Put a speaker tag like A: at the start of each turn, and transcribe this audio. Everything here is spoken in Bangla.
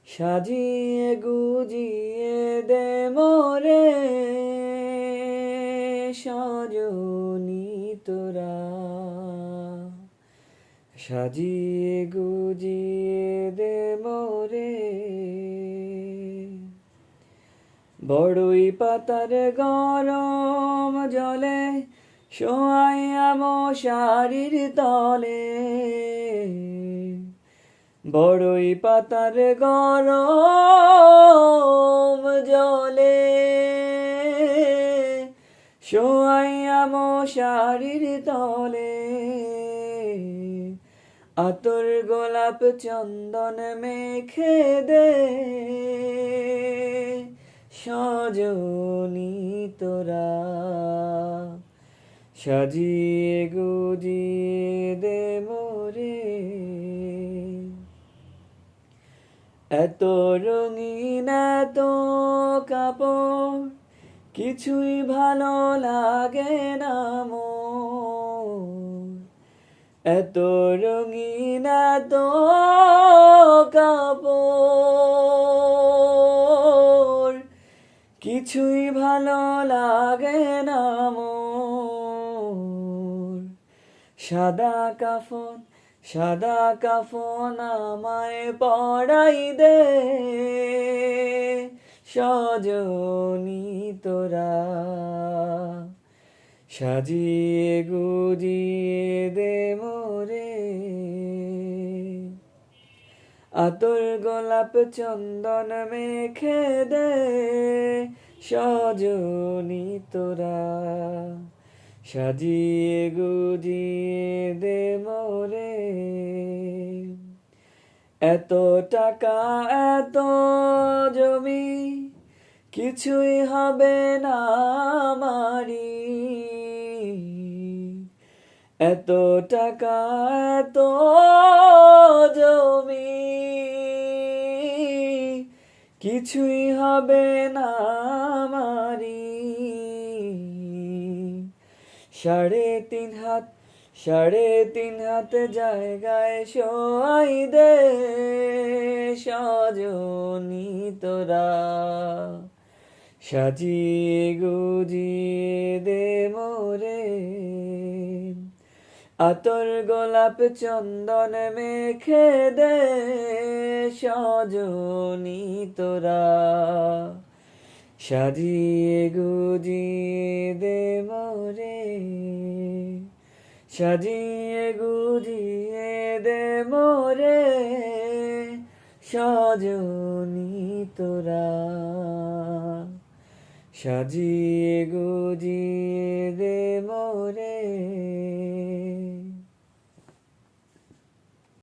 A: সাজিয়ে গুজিয়ে দে মোরে সজনী তোরা, সাজিয়ে গুজিয়ে দে মোরে। বড়ই পাতার গরম জলে শোয়াইয়া মশারির তলে, বড়ই পাতার গরম জলে শোয়াইয়া মশারির তলে, আতর গোলাপ চন্দন মেখে দে সজনী তোরা, সাজিয়ে গুজিয়ে দে মোরে। এত রঙিন এত কাপড় কিছুই ভালো লাগে না মোর, এত রঙিন এত কাপড় কিছুই ভালো লাগে না মোর। সাদা কাফন সাদা কাফন আমায় পরাই দে সজনী তোরা, সাজিয়ে গুজিয়ে দে মোরে। আতর গোলাপ চন্দন মেখে দে সজনী তোরা, সাজিয়ে গুজিয়ে দে মোরে। এত টাকা এত জমি কিছুই হবে না আমারি, এত টাকা এত জমি কিছুই হবে না আমারি। 3.5 হাত জায়গায় শোয়াই দে সজনী তোরা, সাজিয়ে গুজিয়ে দে মোরে। আতর গোলাপ চন্দন মেখে দে সজনী তোরা, সাজিয়ে গুজিয়ে দে মোরে, সাজিয়ে গুজিয়ে দে মোরে সজনী তোরা, সাজিয়ে গুজিয়ে দে মোরে।